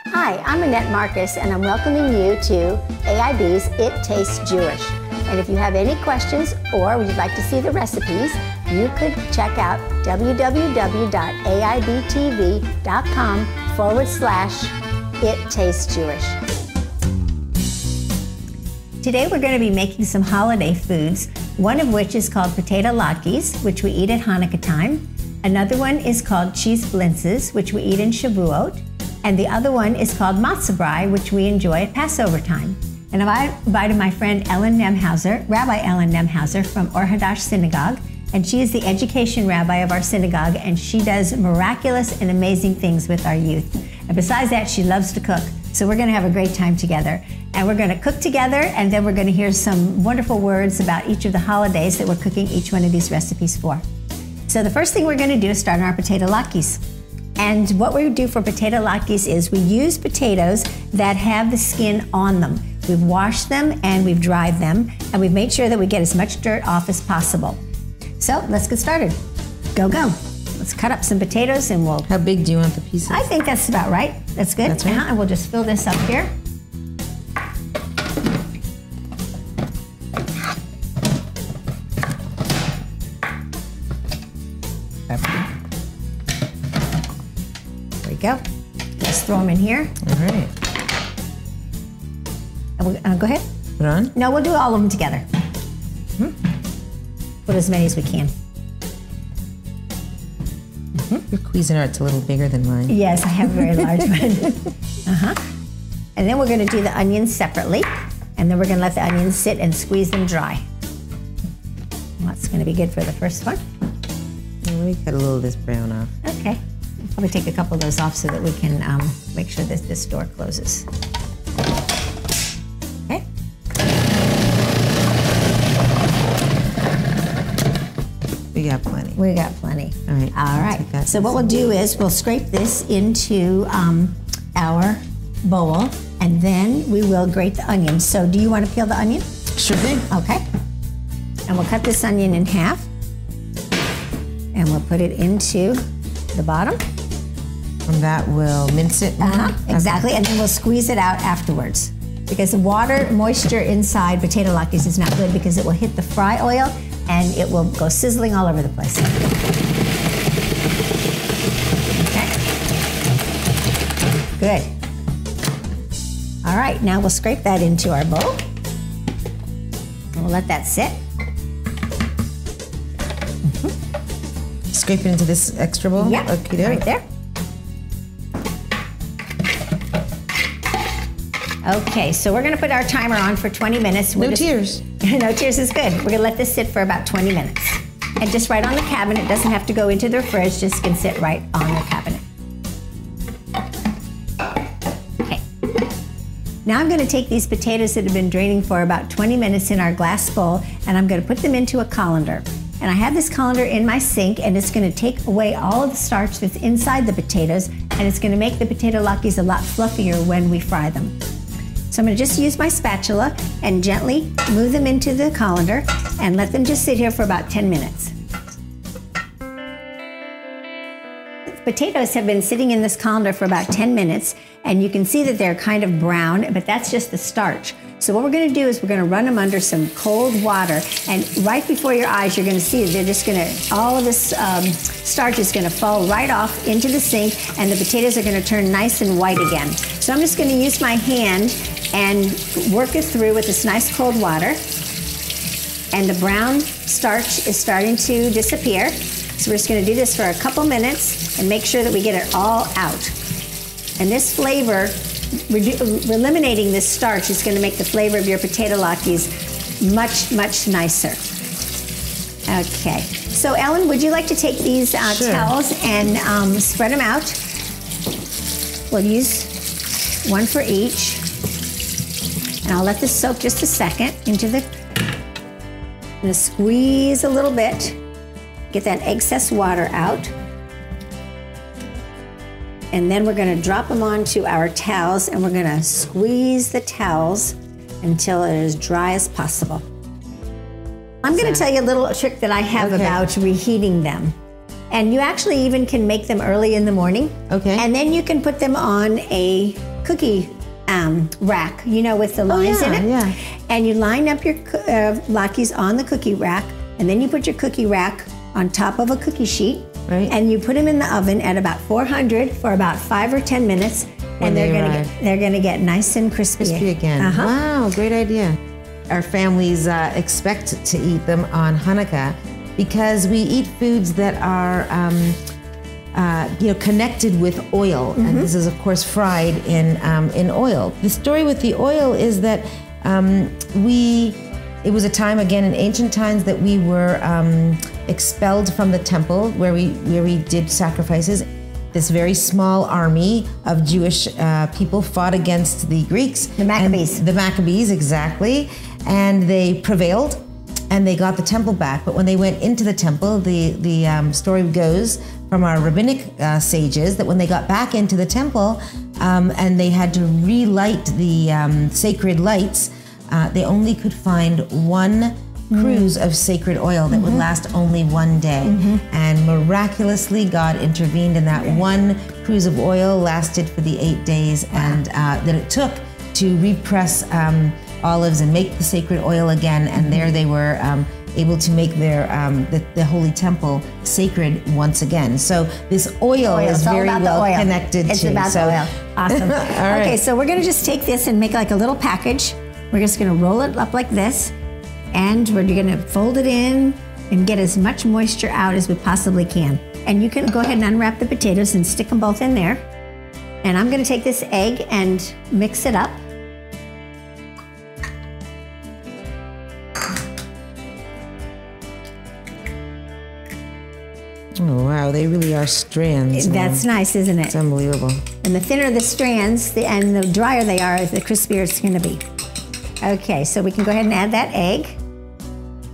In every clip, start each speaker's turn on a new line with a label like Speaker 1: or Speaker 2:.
Speaker 1: Hi, I'm Annette Marcus, and I'm welcoming you to AIB's It Tastes Jewish. And if you have any questions or would like to see the recipes, you could check out www.aibtv.com/It-Tastes-Jewish. Today we're going to be making some holiday foods, one of which is called potato latkes, which we eat at Hanukkah time. Another one is called cheese blintzes, which we eat in Shavuot. And the other one is called matzo brei, which we enjoy at Passover time. And I invited my friend Ellen Nemhauser, Rabbi Ellen Nemhauser from Or Hadash Synagogue, and she is the education rabbi of our synagogue, and she does miraculous and amazing things with our youth. And besides that, she loves to cook. So we're going to have a great time together. And we're going to cook together, and then we're going to hear some wonderful words about each of the holidays that we're cooking each one of these recipes for. So the first thing we're going to do is start on our potato latkes. And what we do for potato latkes is we use potatoes that have the skin on them. We've washed them and we've dried them, and we've made sure that we get as much dirt off as possible. So let's get started. Go, go. Let's cut up some potatoes and we'll...
Speaker 2: How big do you want the pieces?
Speaker 1: I think that's about right. That's good.
Speaker 2: That's right.
Speaker 1: And we'll just fill this up here. There we go. Let's throw them in here.
Speaker 2: All right.
Speaker 1: And go ahead.
Speaker 2: Put on?
Speaker 1: No, we'll do all of them together. Put as many as we can.
Speaker 2: Your Cuisinart's a little bigger than mine.
Speaker 1: Yes, I have a very large one. And then we're going to do the onions separately, and then we're going to let the onions sit and squeeze them dry. Well, that's going to be good for the first one.
Speaker 2: Let me cut a little of this brown off.
Speaker 1: Okay. I'll probably take a couple of those off so that we can make sure that this door closes. Okay.
Speaker 2: We got plenty.
Speaker 1: We got plenty.
Speaker 2: All right.
Speaker 1: All right. So what we'll do is we'll scrape this into our bowl, and then we will grate the onions. So do you want to peel the onion?
Speaker 2: Sure thing.
Speaker 1: Okay. And we'll cut this onion in half, and we'll put it into the bottom.
Speaker 2: And that will mince it.
Speaker 1: Exactly. And then we'll squeeze it out afterwards, because the water moisture inside potato latkes is not good, because it will hit the fry oil and it will go sizzling all over the place. Okay. Good. All right, now we'll scrape that into our bowl. And we'll let that sit.
Speaker 2: Scrape it into this extra bowl?
Speaker 1: Yeah,
Speaker 2: okay,
Speaker 1: right there. Okay, so we're gonna put our timer on for 20 minutes.
Speaker 2: No tears.
Speaker 1: No tears is good. We're gonna let this sit for about 20 minutes. And just right on the cabinet, it doesn't have to go into the fridge, just can sit right on the cabinet. Okay. Now I'm gonna take these potatoes that have been draining for about 20 minutes in our glass bowl, and I'm gonna put them into a colander. And I have this colander in my sink, and it's gonna take away all of the starch that's inside the potatoes, and it's gonna make the potato latkes a lot fluffier when we fry them. So I'm going to just use my spatula and gently move them into the colander and let them just sit here for about 10 minutes. The potatoes have been sitting in this colander for about 10 minutes, and you can see that they're kind of brown, but that's just the starch. So what we're going to do is we're going to run them under some cold water, and right before your eyes you're going to see that they're just going to, all of this starch is going to fall right off into the sink, and the potatoes are going to turn nice and white again. So I'm just going to use my hand and work it through with this nice cold water, and the brown starch is starting to disappear. So we're just going to do this for a couple minutes and make sure that we get it all out. And this flavor, eliminating this starch, is going to make the flavor of your potato latkes much, much nicer. Okay. So Ellen, would you like to take these towels and spread them out? We'll use one for each. And I'll let this soak just a second into the, I'm gonna squeeze a little bit, get that excess water out. And then we're gonna drop them onto our towels and we're gonna squeeze the towels until it is dry as possible. I'm gonna tell you a little trick that I have about reheating them. And you actually even can make them early in the morning.
Speaker 2: Okay.
Speaker 1: And then you can put them on a cookie rack, you know, with the lines in it.
Speaker 2: Yeah.
Speaker 1: And you line up your latkes on the cookie rack, and then you put your cookie rack on top of a cookie sheet.
Speaker 2: Right.
Speaker 1: And you put them in the oven at about 400 for about 5 or 10 minutes, and they're gonna get nice and crispy.
Speaker 2: Crispy again. Wow, great idea. Our families expect to eat them on Hanukkah because we eat foods that are connected with oil, and this is of course fried in oil. The story with the oil is that it was a time, again in ancient times, that we were expelled from the temple where we did sacrifices. This very small army of Jewish people fought against the Greeks.
Speaker 1: The Maccabees.
Speaker 2: The Maccabees, exactly. And they prevailed and they got the temple back. But when they went into the temple, the story goes from our rabbinic sages that when they got back into the temple and they had to relight the sacred lights, they only could find one cruise of sacred oil that would last only one day. And miraculously, God intervened, and that one cruise of oil lasted for the 8 days, and that it took to repress olives and make the sacred oil again. And there they were able to make their the holy temple sacred once again. So this oil is very well connected
Speaker 1: it's
Speaker 2: to.
Speaker 1: It's about the oil. Awesome.
Speaker 2: All right.
Speaker 1: Okay, so we're gonna just take this and make like a little package. We're just gonna roll it up like this, and we're gonna fold it in and get as much moisture out as we possibly can. And you can go ahead and unwrap the potatoes and stick them both in there. And I'm gonna take this egg and mix it up.
Speaker 2: Oh wow, they really are strands.
Speaker 1: That's nice, isn't it?
Speaker 2: It's unbelievable.
Speaker 1: And the thinner the strands and the drier they are, the crispier it's gonna be. Okay, so we can go ahead and add that egg.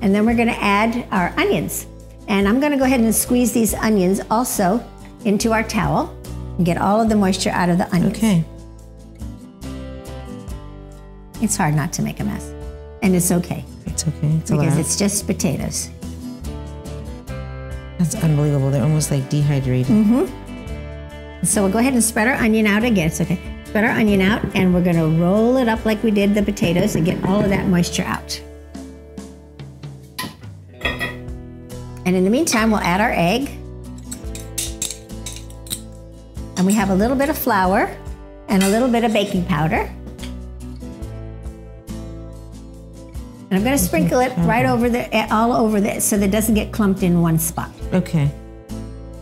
Speaker 1: And then we're gonna add our onions. And I'm gonna go ahead and squeeze these onions also into our towel and get all of the moisture out of the onions.
Speaker 2: Okay.
Speaker 1: It's hard not to make a mess. And it's okay.
Speaker 2: It's okay, it's
Speaker 1: because
Speaker 2: allowed.
Speaker 1: it's just potatoes.
Speaker 2: That's unbelievable. They're almost like dehydrated.
Speaker 1: So we'll go ahead and spread our onion out again. It's okay. Spread our onion out, and we're gonna roll it up like we did the potatoes and get all of that moisture out. And in the meantime, we'll add our egg. And we have a little bit of flour and a little bit of baking powder. And I'm gonna sprinkle it right over all over this so that it doesn't get clumped in one spot.
Speaker 2: Okay.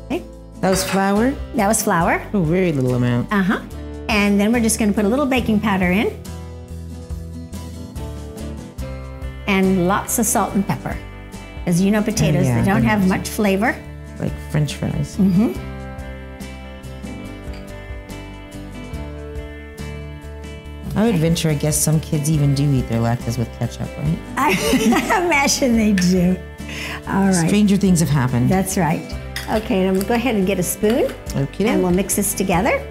Speaker 1: Okay?
Speaker 2: That was flour?
Speaker 1: That was flour.
Speaker 2: Oh, very little amount.
Speaker 1: And then we're just gonna put a little baking powder in. And lots of salt and pepper. As you know, potatoes, they don't have much flavor.
Speaker 2: Like French fries. I would venture, I guess some kids even do eat their latkes with ketchup, right?
Speaker 1: I imagine they do. All right.
Speaker 2: Stranger things have happened.
Speaker 1: That's right. Okay, and I'm gonna go ahead and get a spoon.
Speaker 2: Okay.
Speaker 1: And we'll mix this together.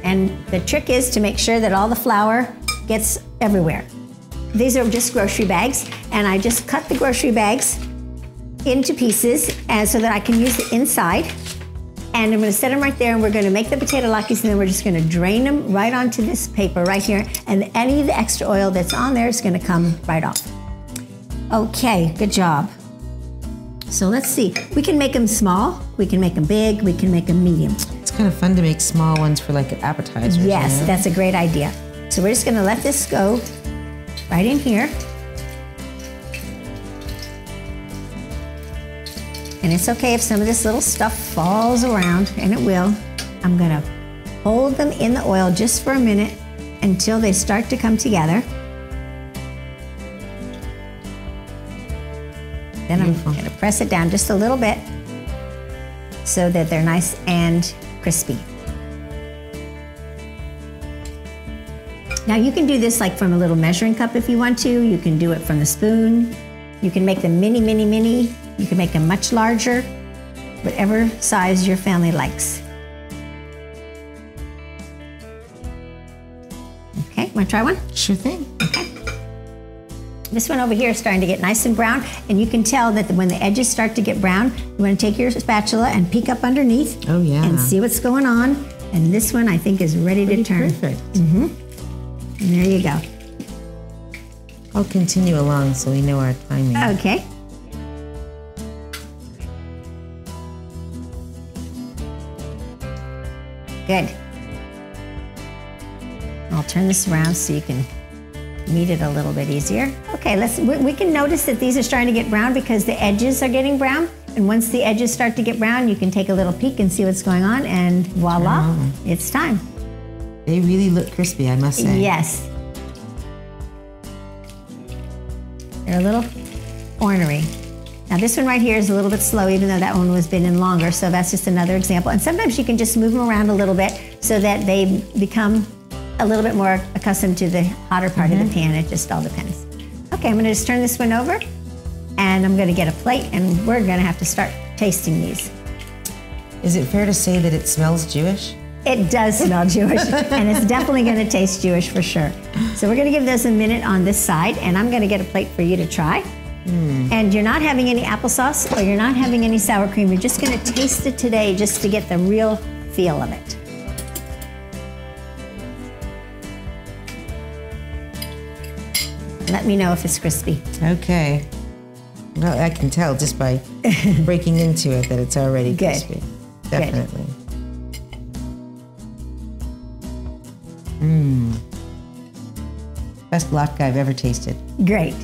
Speaker 1: And the trick is to make sure that all the flour gets everywhere. These are just grocery bags, and I just cut the grocery bags into pieces so that I can use the inside. And I'm gonna set them right there, and we're gonna make the potato latkes, and then we're just gonna drain them right onto this paper right here, and any of the extra oil that's on there is gonna come right off. Okay, good job. So let's see, we can make them small, we can make them big, we can make them medium.
Speaker 2: It's kind of fun to make small ones for like appetizers.
Speaker 1: Yes,
Speaker 2: you know?
Speaker 1: that's a great idea. So we're just gonna let this go right in here. And it's okay if some of this little stuff falls around, and it will. I'm gonna hold them in the oil just for a minute until they start to come together. Then
Speaker 2: Beautiful.
Speaker 1: I'm going to press it down just a little bit so that they're nice and crispy. Now you can do this like from a little measuring cup if you want to. You can do it from the spoon. You can make them mini, mini, mini. You can make them much larger, whatever size your family likes. Okay, want to try one?
Speaker 2: Sure thing.
Speaker 1: Okay. This one over here is starting to get nice and brown, and you can tell that when the edges start to get brown, you want to take your spatula and peek up underneath.
Speaker 2: Oh, yeah.
Speaker 1: And see what's going on. And this one I think is ready to turn.
Speaker 2: Perfect.
Speaker 1: And there you go.
Speaker 2: I'll continue along so we know our timing.
Speaker 1: Okay. Good. I'll turn this around so you can meet it a little bit easier. Okay, we can notice that these are starting to get brown because the edges are getting brown. And once the edges start to get brown, you can take a little peek and see what's going on, and voila, it's time.
Speaker 2: They really look crispy, I must say.
Speaker 1: Yes. They're a little ornery. Now this one right here is a little bit slow, even though that one was been in longer, so that's just another example. And sometimes you can just move them around a little bit so that they become a little bit more accustomed to the hotter part of the pan. It just all depends. Okay, I'm gonna just turn this one over, and I'm gonna get a plate, and we're gonna have to start tasting these.
Speaker 2: Is it fair to say that it smells Jewish?
Speaker 1: It does smell Jewish, and it's definitely gonna taste Jewish for sure. So we're gonna give this a minute on this side, and I'm gonna get a plate for you to try. And you're not having any applesauce, or you're not having any sour cream. You're just gonna taste it today just to get the real feel of it. Let me know if it's crispy.
Speaker 2: Okay. Well, I can tell just by breaking into it that it's already
Speaker 1: Good.
Speaker 2: crispy. Definitely. Best latke I've ever tasted.
Speaker 1: Great.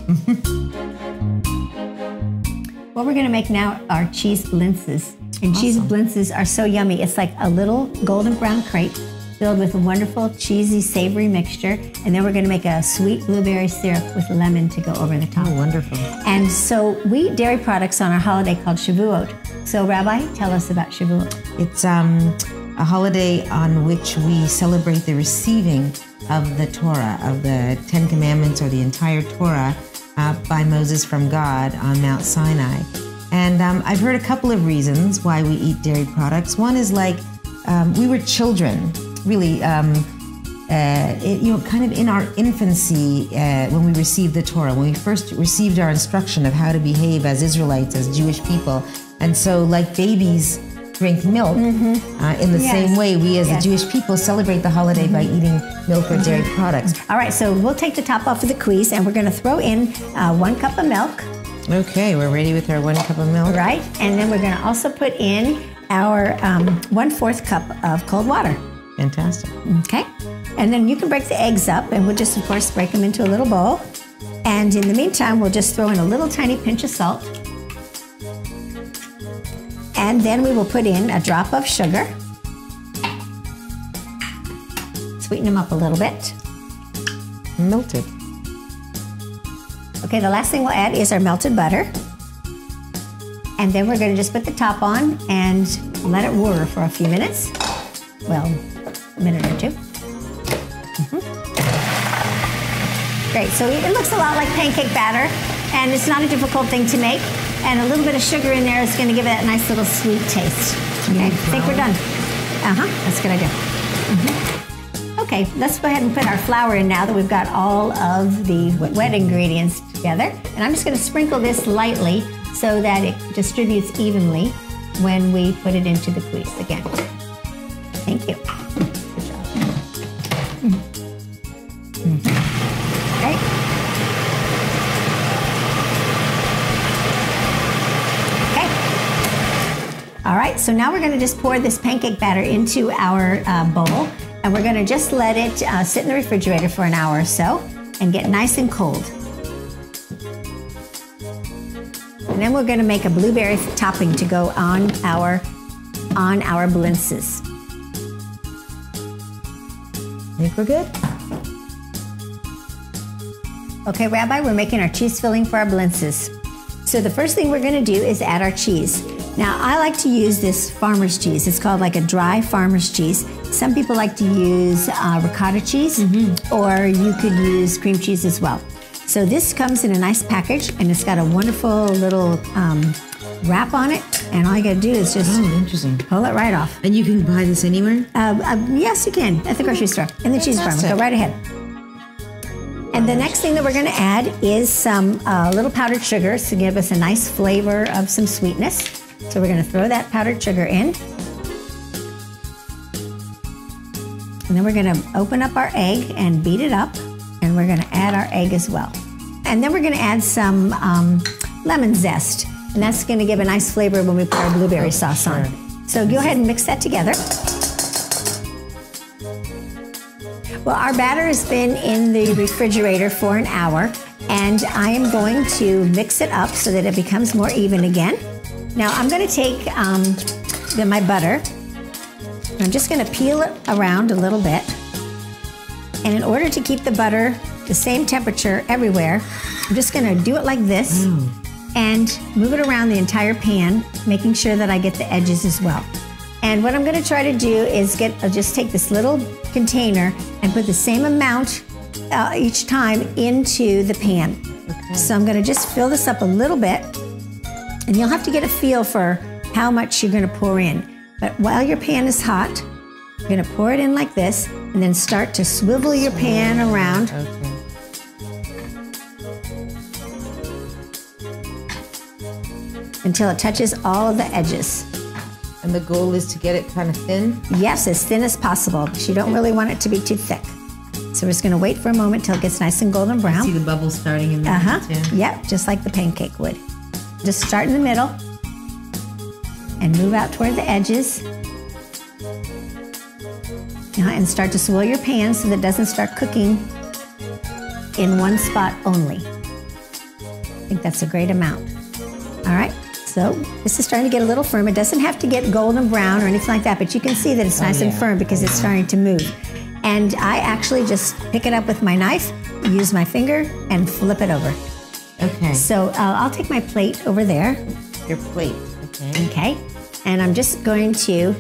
Speaker 1: What we're gonna make now are cheese blintzes. And cheese blintzes are so yummy. It's like a little golden brown crepe filled with a wonderful, cheesy, savory mixture. And then we're gonna make a sweet blueberry syrup with lemon to go over the top.
Speaker 2: Oh, wonderful.
Speaker 1: And so we eat dairy products on our holiday called Shavuot. So Rabbi, tell us about Shavuot.
Speaker 2: It's a holiday on which we celebrate the receiving of the Torah, of the Ten Commandments, or the entire Torah by Moses from God on Mount Sinai. And I've heard a couple of reasons why we eat dairy products. One is like we were children, really, kind of in our infancy when we received the Torah, when we first received our instruction of how to behave as Israelites, as Jewish people. And so like babies drink milk, in the same way we as the Jewish people celebrate the holiday by eating milk or dairy products.
Speaker 1: All right, so we'll take the top off of the quiz, and we're gonna throw in 1 cup of milk.
Speaker 2: Okay, we're ready with our 1 cup of milk.
Speaker 1: Right, and then we're gonna also put in our 1/4 cup of cold water.
Speaker 2: Fantastic.
Speaker 1: Okay, and then you can break the eggs up, and we'll just, of course, break them into a little bowl. And in the meantime, we'll just throw in a little tiny pinch of salt. And then we will put in a drop of sugar. Sweeten them up a little bit.
Speaker 2: Melted.
Speaker 1: Okay, the last thing we'll add is our melted butter. And then we're gonna just put the top on and let it whir for a few minutes. Well, a minute or two. Great, so it looks a lot like pancake batter, and it's not a difficult thing to make. And a little bit of sugar in there is gonna give it that nice little sweet taste. Okay, I think we're done. That's a good idea. Okay, let's go ahead and put our flour in now that we've got all of the wet ingredients together. And I'm just gonna sprinkle this lightly so that it distributes evenly when we put it into the quiz again. Thank you. Good job. Okay. Okay. All right, so now we're gonna just pour this pancake batter into our bowl, and we're gonna just let it sit in the refrigerator for an hour or so and get nice and cold. And then we're gonna make a blueberry topping to go on our blintzes.
Speaker 2: Think we're good?
Speaker 1: Okay, Rabbi, we're making our cheese filling for our blintzes. So the first thing we're going to do is add our cheese. Now, I like to use this farmer's cheese. It's called like a dry farmer's cheese. Some people like to use ricotta cheese, or you could use cream cheese as well. So this comes in a nice package, and it's got a wonderful little wrap on it. And all you got to do is just
Speaker 2: interesting.
Speaker 1: pull it right off.
Speaker 2: And you can buy this anywhere?
Speaker 1: Yes, you can, at the grocery store, in the cheese department. Go right ahead. And the next thing that we're going to add is some little powdered sugar to give us a nice flavor of some sweetness. So we're going to throw that powdered sugar in. And then we're going to open up our egg and beat it up. And we're going to add our egg as well. And then we're going to add some lemon zest. And that's going to give a nice flavor when we put our blueberry sauce on. So go ahead and mix that together. Well, our batter has been in the refrigerator for an hour, and I am going to mix it up so that it becomes more even again. Now I'm going to take my butter, and I'm just going to peel it around a little bit. And in order to keep the butter the same temperature everywhere, I'm just going to do it like this and move it around the entire pan, making sure that I get the edges as well. And what I'm going to try to do is just take this little container and put the same amount each time into the pan. Okay. So I'm going to just fill this up a little bit, and you'll have to get a feel for how much you're going to pour in. But while your pan is hot, you're going to pour it in like this, and then start to swivel your pan around.
Speaker 2: Okay.
Speaker 1: Until it touches all of the edges.
Speaker 2: And the goal is to get it kind of thin?
Speaker 1: Yes, as thin as possible, because you don't really want it to be too thick. So we're just going to wait for a moment till it gets nice and golden brown.
Speaker 2: See the bubbles starting in there too?
Speaker 1: Yep, just like the pancake would. Just start in the middle and move out toward the edges. And start to swirl your pan so that it doesn't start cooking in one spot only. I think that's a great amount. All right. So this is starting to get a little firm. It doesn't have to get golden brown or anything like that, but you can see that it's nice and firm because it's starting to move. And I actually just pick it up with my knife, use my finger, and flip it over.
Speaker 2: Okay.
Speaker 1: So I'll take my plate over there.
Speaker 2: Your plate, okay.
Speaker 1: Okay. And I'm just going to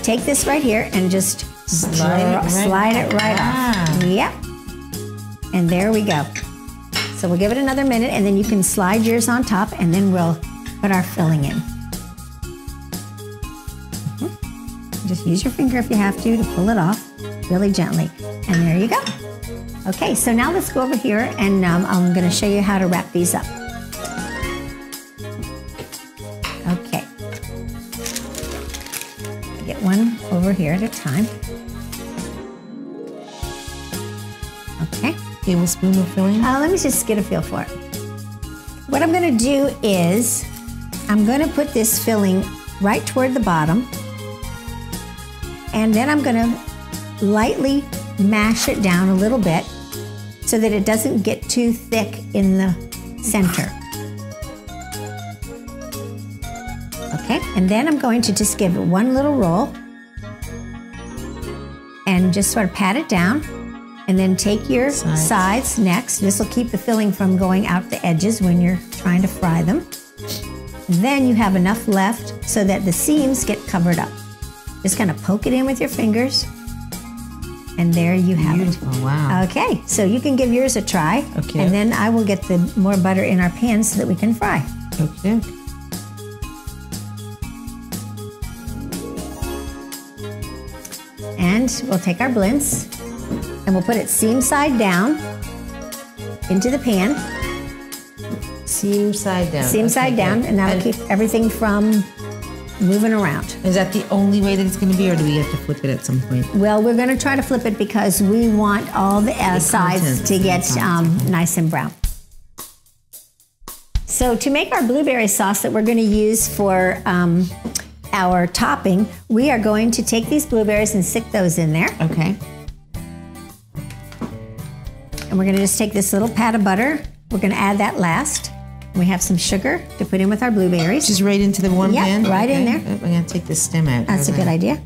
Speaker 1: take this right here and just slide it right off. Yep. And there we go. So we'll give it another minute, and then you can slide yours on top, and then we'll put our filling in. Just use your finger if you have to pull it off really gently. And there you go. Okay, so now let's go over here, and I'm going to show you how to wrap these up. Okay. Get one over here at a time. Okay.
Speaker 2: Tablespoon of filling?
Speaker 1: Let me just get a feel for it. What I'm going to do is I'm going to put this filling right toward the bottom, and then I'm going to lightly mash it down a little bit so that it doesn't get too thick in the center. Okay, and then I'm going to just give it one little roll and just sort of pat it down. And then take your sides next. This will keep the filling from going out the edges when you're trying to fry them. Then you have enough left so that the seams get covered up. Just kind of poke it in with your fingers. And there you have it.
Speaker 2: Wow.
Speaker 1: Okay, so you can give yours a try.
Speaker 2: Okay.
Speaker 1: And then I will get the more butter in our pan so that we can fry.
Speaker 2: Okay.
Speaker 1: And we'll take our blintz, and we'll put it seam side down into the pan.
Speaker 2: Seam side down.
Speaker 1: Seam side down, and that'll keep everything from moving around.
Speaker 2: Is that the only way that it's going to be, or do we have to flip it at some point?
Speaker 1: Well, we're going to try to flip it because we want all the sides to get nice and brown. So to make our blueberry sauce that we're going to use for our topping, we are going to take these blueberries and stick those in there.
Speaker 2: Okay.
Speaker 1: And we're going to just take this little pat of butter. We're going to add that last. We have some sugar to put in with our blueberries.
Speaker 2: Just right into the warm pan?
Speaker 1: Yeah, right in there.
Speaker 2: I'm going to take the stem out.
Speaker 1: That's a good idea.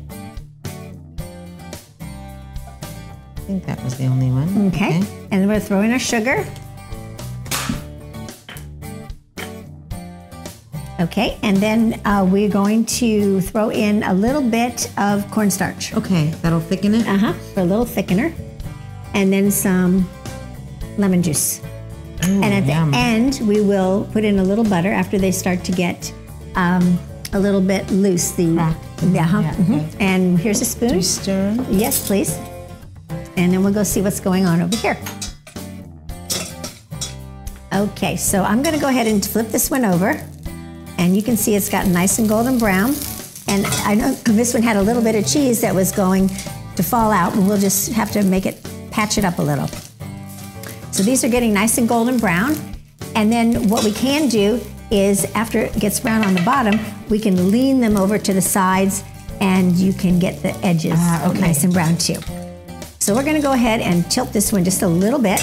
Speaker 2: I think that was the only one.
Speaker 1: Okay. And we're throwing our sugar. Okay, and then we're going to throw in a little bit of cornstarch.
Speaker 2: Okay, that'll thicken it?
Speaker 1: For a little thickener. And then some lemon juice.
Speaker 2: Ooh,
Speaker 1: and at
Speaker 2: yum.
Speaker 1: the end, we will put in a little butter after they start to get a little bit loose. Okay. And here's a spoon.
Speaker 2: Do you stir?
Speaker 1: Yes, please. And then we'll go see what's going on over here. Okay, so I'm going to go ahead and flip this one over. And you can see it's gotten nice and golden brown. And I know this one had a little bit of cheese that was going to fall out, and we'll just have to patch it up a little. So these are getting nice and golden brown. And then what we can do is after it gets brown on the bottom, we can lean them over to the sides and you can get the edges nice and brown too. So we're gonna go ahead and tilt this one just a little bit,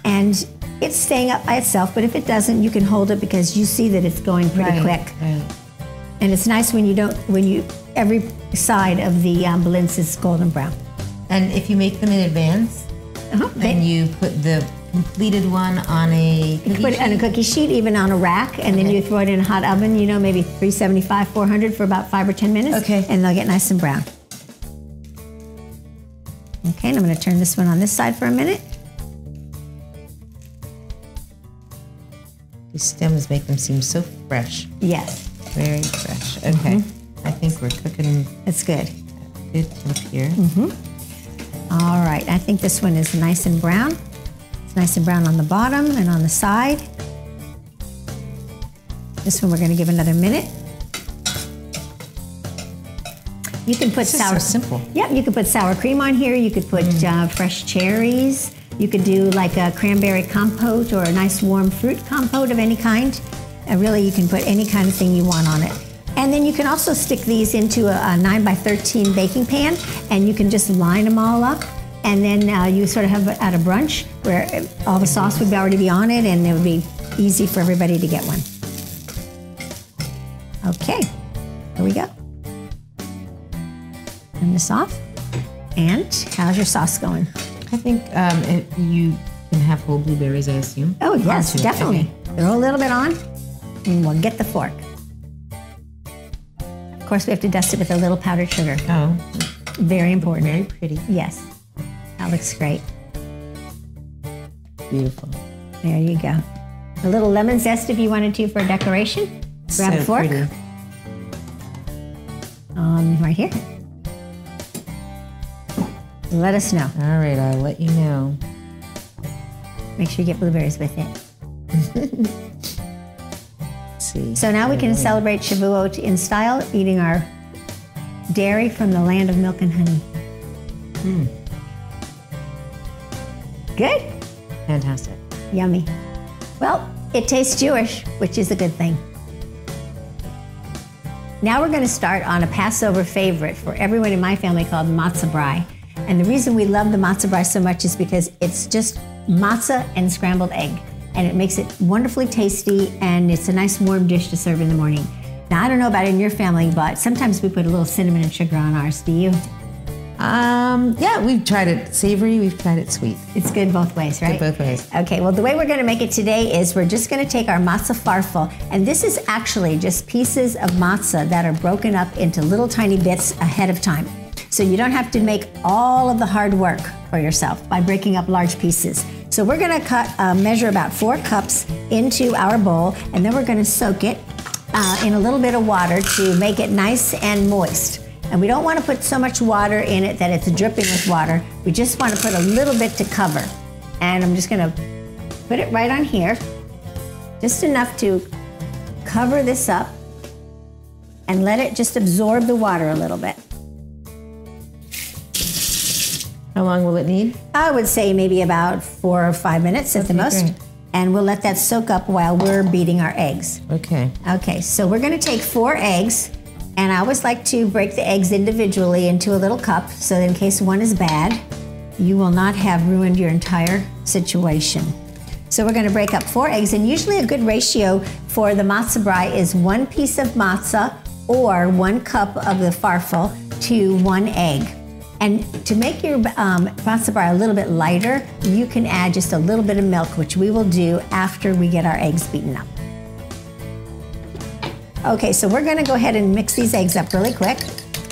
Speaker 1: and it's staying up by itself, but if it doesn't, you can hold it because you see that it's going pretty quick. Right. And it's nice when every side of the blintzes is golden brown.
Speaker 2: And if you make them in advance, then you put the completed one on a cookie sheet?
Speaker 1: Put it on a cookie sheet, even on a rack, and then you throw it in a hot oven, maybe 375, 400 for about 5 or 10 minutes.
Speaker 2: Okay.
Speaker 1: And they'll get nice and brown. Okay, and I'm going to turn this one on this side for a minute.
Speaker 2: These stems make them seem so fresh.
Speaker 1: Yes.
Speaker 2: Very fresh. Okay. I think we're cooking.
Speaker 1: That's good.
Speaker 2: Good temp here.
Speaker 1: All right, I think this one is nice and brown. It's nice and brown on the bottom and on the side. This one we're going to give another minute. You can put
Speaker 2: so simple.
Speaker 1: Yep, you could put sour cream on here. You could put fresh cherries. You could do like a cranberry compote or a nice warm fruit compote of any kind. Really, you can put any kind of thing you want on it. And then you can also stick these into a 9x13 baking pan, and you can just line them all up. And then you sort of have it at a brunch where all the sauce would already be on it, and it would be easy for everybody to get one. Okay, here we go. Turn this off. And how's your sauce going?
Speaker 2: I think you can have whole blueberries, I assume.
Speaker 1: Oh, yes, definitely.
Speaker 2: Okay.
Speaker 1: Throw a little bit on, and we'll get the fork. Of course, we have to dust it with a little powdered sugar.
Speaker 2: Oh.
Speaker 1: Very important.
Speaker 2: Very pretty.
Speaker 1: Yes. That looks great.
Speaker 2: Beautiful.
Speaker 1: There you go. A little lemon zest if you wanted to for decoration. Grab a fork.
Speaker 2: Pretty.
Speaker 1: Right here. Let us know.
Speaker 2: All right, I'll let you know.
Speaker 1: Make sure you get blueberries with it.
Speaker 2: See.
Speaker 1: So now we can celebrate Shavuot in style, eating our dairy from the land of milk and honey. Good?
Speaker 2: Fantastic.
Speaker 1: Yummy. Well, it tastes Jewish, which is a good thing. Now we're going to start on a Passover favorite for everyone in my family called matzo brei. And the reason we love the matzo brei so much is because it's just matzah and scrambled egg. And it makes it wonderfully tasty, and it's a nice warm dish to serve in the morning. Now, I don't know about in your family, but sometimes we put a little cinnamon and sugar on ours. Do you?
Speaker 2: Yeah, we've tried it savory, we've tried it sweet.
Speaker 1: It's good both ways, right?
Speaker 2: Good both ways.
Speaker 1: Okay, well, the way we're going to make it today is we're just going to take our matzah farfel, and this is actually just pieces of matzah that are broken up into little tiny bits ahead of time. So you don't have to make all of the hard work for yourself by breaking up large pieces. So we're going to measure about 4 cups into our bowl, and then we're going to soak it in a little bit of water to make it nice and moist. And we don't want to put so much water in it that it's dripping with water. We just want to put a little bit to cover. And I'm just going to put it right on here, just enough to cover this up and let it just absorb the water a little bit.
Speaker 2: How long will it need?
Speaker 1: I would say maybe about 4 or 5 minutes at the most.
Speaker 2: Great.
Speaker 1: And we'll let that soak up while we're beating our eggs.
Speaker 2: Okay.
Speaker 1: Okay, so we're going to take 4 eggs, and I always like to break the eggs individually into a little cup so that in case one is bad, you will not have ruined your entire situation. So we're going to break up 4 eggs, and usually a good ratio for the matzo brei is 1 piece of matzah or 1 cup of the farfel to 1 egg. And to make your matzo brei a little bit lighter, you can add just a little bit of milk, which we will do after we get our eggs beaten up. Okay, so we're gonna go ahead and mix these eggs up really quick.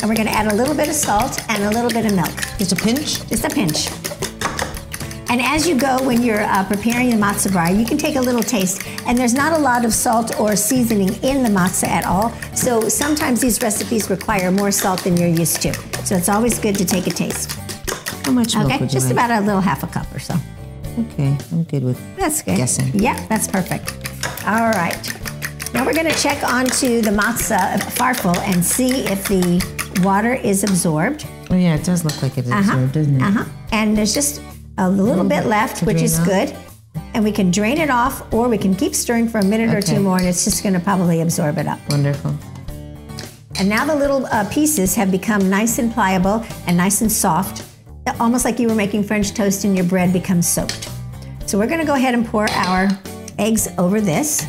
Speaker 1: And we're gonna add a little bit of salt and a little bit of milk.
Speaker 2: Just a pinch?
Speaker 1: Just a pinch. And as you go, when you're preparing the matzo brei, you can take a little taste. And there's not a lot of salt or seasoning in the matzah at all. So sometimes these recipes require more salt than you're used to. So it's always good to take a taste.
Speaker 2: How much milk would you
Speaker 1: just
Speaker 2: like?
Speaker 1: about a little half a cup or so.
Speaker 2: Okay, I'm good with
Speaker 1: That's good.
Speaker 2: guessing.
Speaker 1: Yeah, that's perfect. All right. Now we're gonna check onto the matzah farfel and see if the water is absorbed.
Speaker 2: Oh yeah, it does look like it's absorbed, doesn't it?
Speaker 1: And there's just a little bit left, which is good. And we can drain it off, or we can keep stirring for a minute or two more, and it's just gonna probably absorb it up.
Speaker 2: Wonderful.
Speaker 1: And now the little pieces have become nice and pliable and nice and soft, almost like you were making French toast and your bread becomes soaked. So we're gonna go ahead and pour our eggs over this.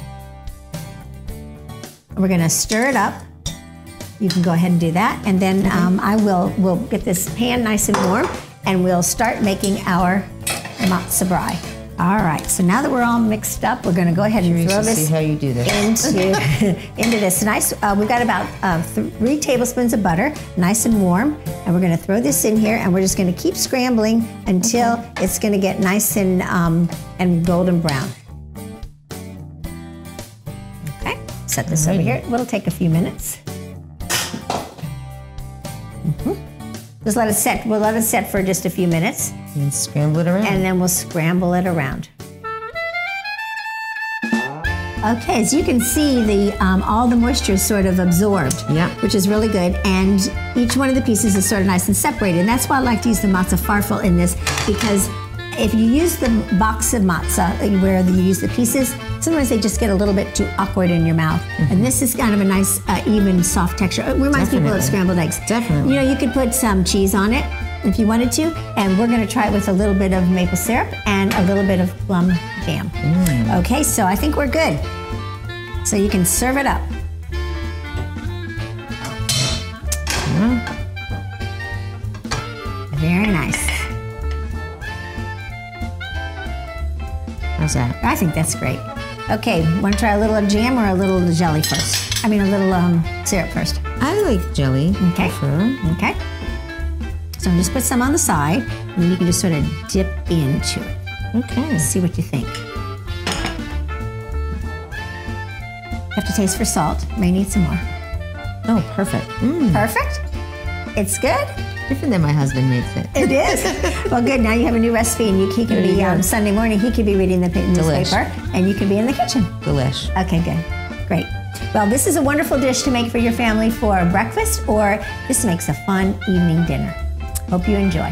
Speaker 1: We're gonna stir it up. You can go ahead and do that. And then we'll get this pan nice and warm, and we'll start making our matzo brei. All right, so now that we're all mixed up, we're gonna go ahead and throw this
Speaker 2: see how you do this.
Speaker 1: into this nice, we've got about 3 tablespoons of butter, nice and warm, and we're gonna throw this in here, and we're just gonna keep scrambling until it's gonna get nice and golden brown. Okay, set this over here. It'll take a few minutes. Just let it set. We'll let it set for just a few minutes.
Speaker 2: And scramble it around.
Speaker 1: And then we'll scramble it around. Okay, as you can see, all the moisture is sort of absorbed, which is really good. And each one of the pieces is sort of nice and separated. And that's why I like to use the matzah farfel in this, because if you use the box of matzah where you use the pieces, sometimes they just get a little bit too awkward in your mouth. And this is kind of a nice, even, soft texture. It reminds people of scrambled eggs.
Speaker 2: Definitely.
Speaker 1: You know, you could put some cheese on it if you wanted to, and we're gonna try it with a little bit of maple syrup and a little bit of plum jam. Okay, so I think we're good. So you can serve it up. Very nice.
Speaker 2: How's that?
Speaker 1: I think that's great. Okay, want to try a little jam or a little jelly first? I mean, a little syrup first.
Speaker 2: I like jelly.
Speaker 1: Okay. Okay. So just put some on the side, and then you can just sort of dip into it.
Speaker 2: Okay.
Speaker 1: See what you think. You have to taste for salt. May need some more.
Speaker 2: Oh, perfect.
Speaker 1: Perfect? It's good?
Speaker 2: Different than my husband makes it.
Speaker 1: It is? Well, good. Now you have a new recipe, and he can be, Sunday morning, he could be reading the newspaper, and you can be in the kitchen.
Speaker 2: Delish.
Speaker 1: Okay, good. Great. Well, this is a wonderful dish to make for your family for breakfast, or this makes a fun evening dinner. Hope you enjoy.